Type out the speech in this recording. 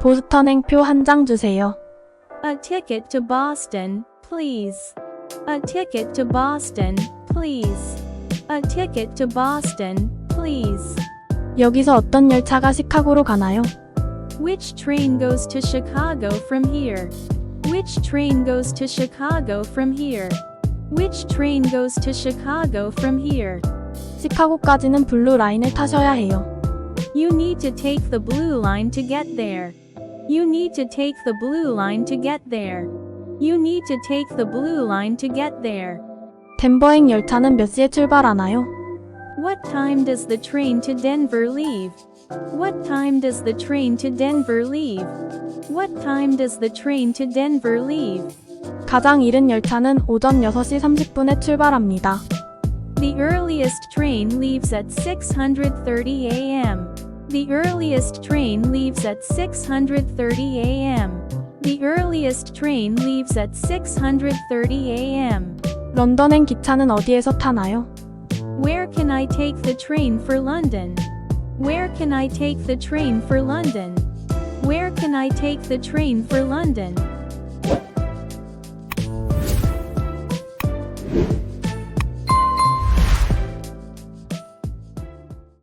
보스턴행 표 한 장 주세요. A ticket to Boston, please. A ticket to Boston, please. A ticket to Boston, please. 여기서 어떤 열차가 시카고로 가나요? Which train goes to Chicago from here? Which train goes to Chicago from here? Which train goes to Chicago from here? 시카고까지는 블루 라인을 타셔야 해요. You need to take the blue line to get there. You need to take the blue line to get there. You need to take the blue line to get there. 덴버행 열차는 몇 시에 출발하나요? What time does the train to Denver leave? What time does the train to Denver leave? What time does the train to Denver leave? 가장 이른 열차는 오전 6시 30분에 출발합니다. The earliest train leaves at 6:30 a.m. The earliest train leaves at 6:30 a.m. The earliest train leaves at 6:30 a.m. 런던행 기차는 어디에서 타나요? Where can I take the train for London? Where can I take the train for London? Where can I take the train for London?